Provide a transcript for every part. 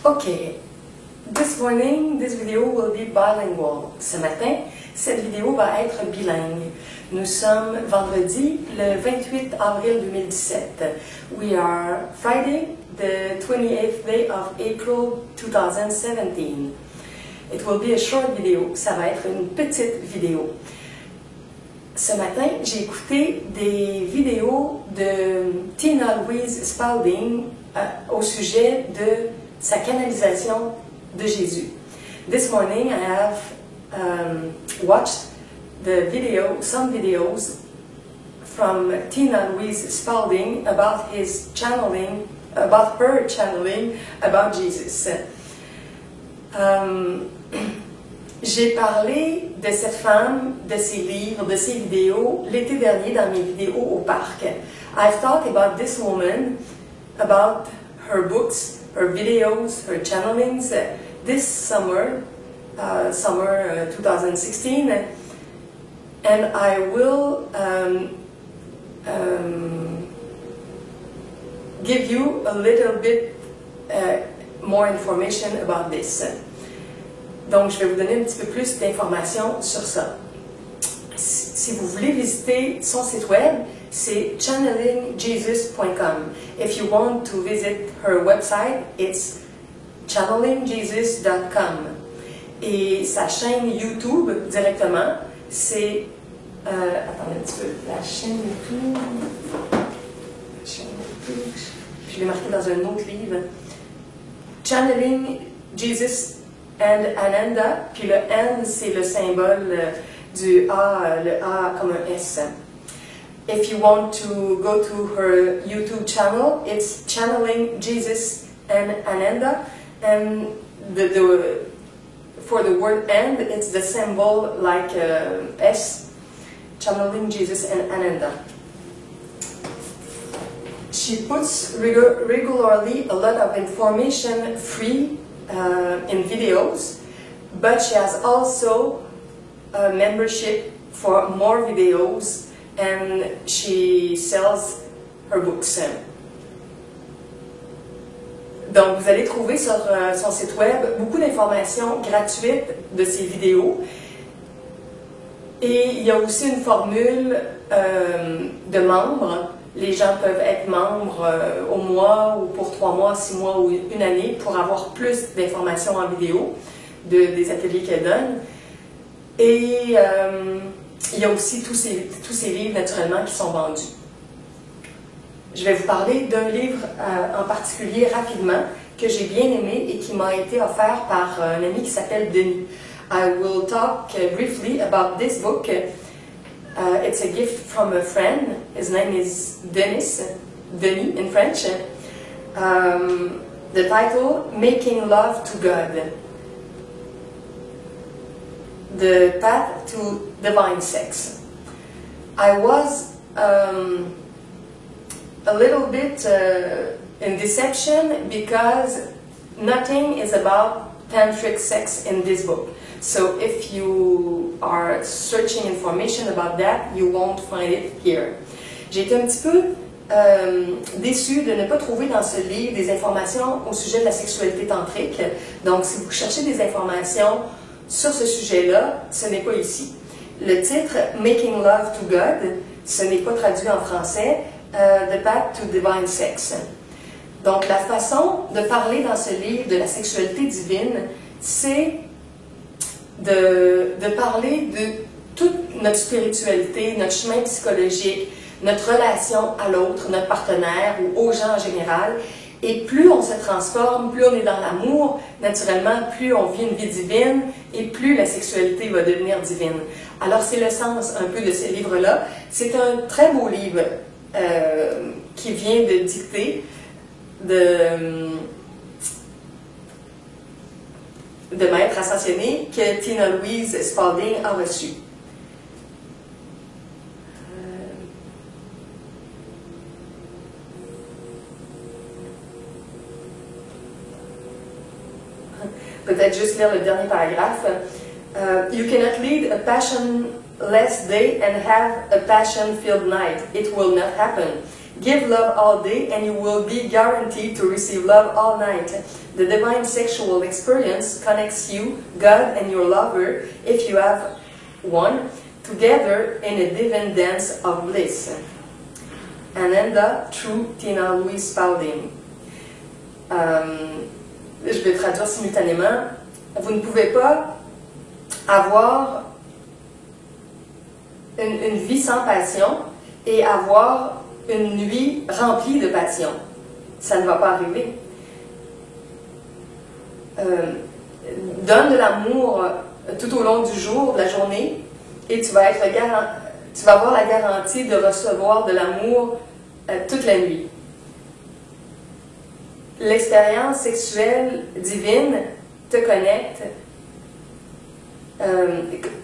Okay, this morning, this video will be bilingual. Ce matin, cette vidéo va être bilingue. Nous sommes vendredi, le 28 avril 2017. We are Friday, the 28th day of April 2017. It will be a short video. Ça va être une petite vidéo. Ce matin, j'ai écouté des vidéos de Tina Louise Spalding au sujet de sa canalisation de Jésus. This morning, I have watched some videos from Tina Louise Spalding about her channeling about Jesus. J'ai parlé de cette femme, de ses livres, de ses vidéos l'été dernier dans mes vidéos au parc. I've talked about this woman, about her books, her videos, her channelings this summer 2016, and I will give you a little bit more information about this. Donc, je vais vous donner un petit peu plus d'informations sur ça. Si vous voulez visiter son site web, c'est channelingjesus.com. If you want to visit her website, it's channelingjesus.com. Et sa chaîne YouTube, directement, c'est... attendez un petit peu. La chaîne YouTube... Je l'ai marqué dans un autre livre. Channeling Jesus and Ananda, puis le N, c'est le symbole du A, le A comme un S. If you want to go to her YouTube channel, it's Channeling Jesus and Ananda, and for the word and, it's the symbol like S, Channeling Jesus and Ananda. She puts regularly a lot of information free in videos, but she has also a membership for more videos, and she sells her books. Donc, vous allez trouver sur son site web beaucoup d'informations gratuites de ses vidéos. Et il y a aussi une formule de membres. Les gens peuvent être membres au mois ou pour 3 mois, 6 mois ou une année pour avoir plus d'informations en vidéo des ateliers qu'elle donne. Et il y a aussi tous ces livres naturellement qui sont vendus. Je vais vous parler d'un livre en particulier rapidement que j'ai bien aimé et qui m'a été offert par un ami qui s'appelle Denis. I will talk briefly about this book. It's a gift from a friend. His name is Denis in French. The title, Making Love to God. The Path to Divine Sex. I was a little bit in deception because nothing is about tantric sex in this book. So if you are searching information about that, you won't find it here. J'ai été un petit peu déçue de ne pas trouver dans ce livre des informations au sujet de la sexualité tantrique. Donc, si vous cherchez des informations sur ce sujet-là, ce n'est pas ici. Le titre « Making Love to God », ce n'est pas traduit en français, « The Path to Divine Sex ». Donc, la façon de parler dans ce livre de la sexualité divine, c'est de parler de toute notre spiritualité, notre chemin psychologique, notre relation à l'autre, notre partenaire ou aux gens en général. Et plus on se transforme, plus on est dans l'amour, naturellement, plus on vit une vie divine et plus la sexualité va devenir divine. Alors, c'est le sens un peu de ce livre-là. C'est un très beau livre qui vient de dicter de maître ascensionné que Tina Louise Spalding a reçu. Peut-être juste lire le dernier paragraphe. You cannot lead a passionless day and have a passion-filled night. It will not happen. Give love all day and you will be guaranteed to receive love all night. The divine sexual experience connects you, God, and your lover, if you have one, together in a divine dance of bliss. Ananda through Tina Louise Spalding. Je vais traduire simultanément. Vous ne pouvez pas avoir une vie sans passion et avoir une nuit remplie de passion. Ça ne va pas arriver. Donne de l'amour tout au long du jour, de la journée, et tu vas avoir la garantie de recevoir de l'amour toute la nuit. L'expérience sexuelle divine te connecte,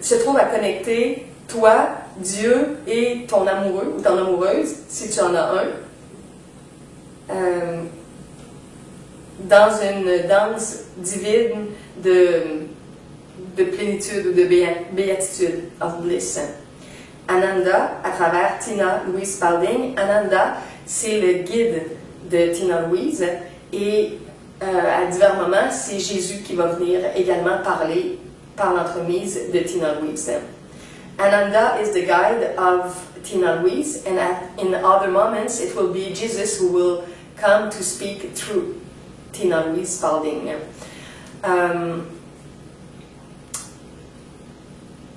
se trouve à connecter toi, Dieu et ton amoureux ou ton amoureuse, si tu en as un, dans une danse divine de plénitude ou de béatitude, of bliss. Ananda, à travers Tina Louise Spalding. Ananda, c'est le guide de Tina Louise et à divers moments, c'est Jésus qui va venir également parler par l'entremise de Tina Louise. Ananda is the guide of Tina Louise, and in other moments it will be Jesus who will come to speak through Tina Louise Spalding.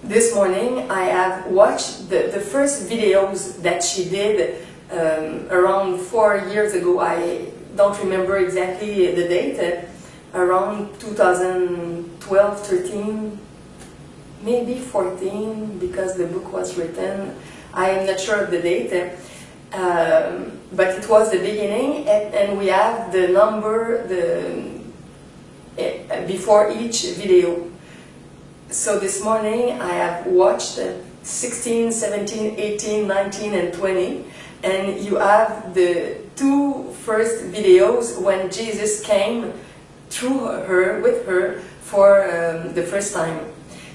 This morning I have watched the first videos that she did around 4 years ago. I don't remember exactly the date, around 2012, 13, maybe 14, because the book was written. I am not sure of the date, but it was the beginning, and we have the number before each video. So this morning I have watched 16, 17, 18, 19, and 20, and you have the two first videos when Jesus came through her, with her, for the first time.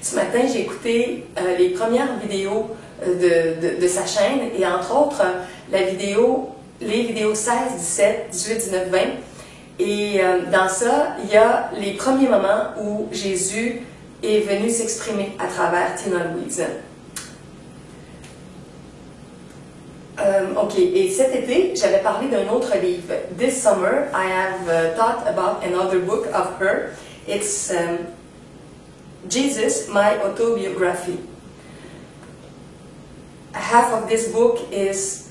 Ce matin, j'ai écouté les premières vidéos de sa chaîne, et entre autres, les vidéos 16, 17, 18, 19, 20. Et dans ça, il y a les premiers moments où Jésus est venu s'exprimer à travers Tina Louise. Ok, et cet été, j'avais parlé d'un autre livre. This summer, I have thought about another book of her. It's Jesus, My Autobiography. Half of this book is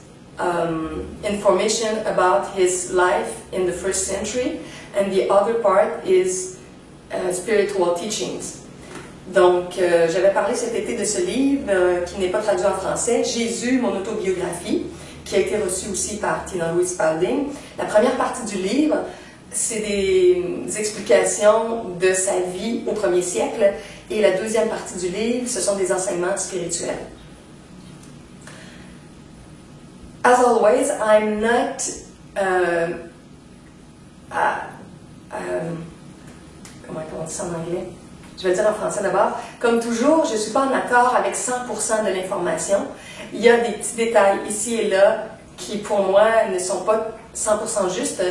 information about his life in the first century, and the other part is spiritual teachings. Donc, j'avais parlé cet été de ce livre qui n'est pas traduit en français, Jésus, mon autobiographie, qui a été reçu aussi par Tina Louise Spalding. La première partie du livre, c'est des explications de sa vie au 1er siècle, et la deuxième partie du livre, ce sont des enseignements spirituels. As always, I'm not comment on dit ça en anglais? Je vais le dire en français d'abord. Comme toujours, je ne suis pas en accord avec 100% de l'information. Il y a des petits détails ici et là qui, pour moi, ne sont pas 100% justes,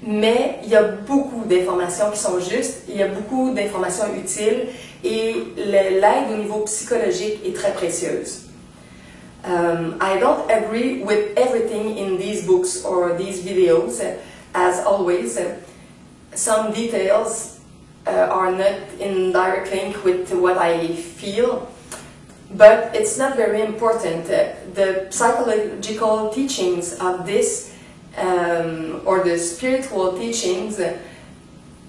mais il y a beaucoup d'informations qui sont justes, il y a beaucoup d'informations utiles, et l'aide au niveau psychologique est très précieuse. I don't agree with everything in these books or these videos, as always. Some details are not in direct link with what I feel, but it's not very important. The psychological teachings of this, or the spiritual teachings,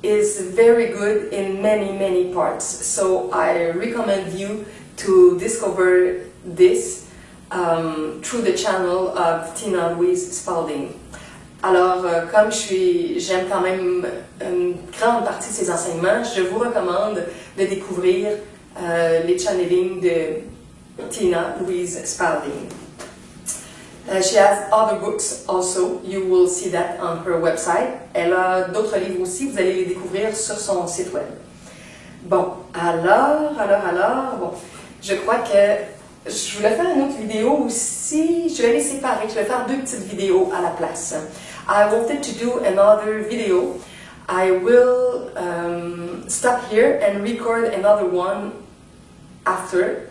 is very good in many parts. So I recommend you to discover this through the channel of Tina Louise Spalding. Alors, comme j'aime quand même une grande partie de ces enseignements, je vous recommande de découvrir les channelings de Tina Louise Spalding. She has other books also. You will see that on her website. Elle a d'autres livres aussi, vous allez les découvrir sur son site web. Bon, alors, bon, je crois que Je voulais faire une autre vidéo aussi. Je vais les séparer. Je vais faire deux petites vidéos à la place. I wanted to do another video. I will stop here and record another one after,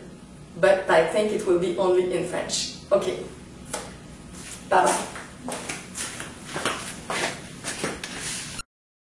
but I think it will be only in French. Okay. Bye bye.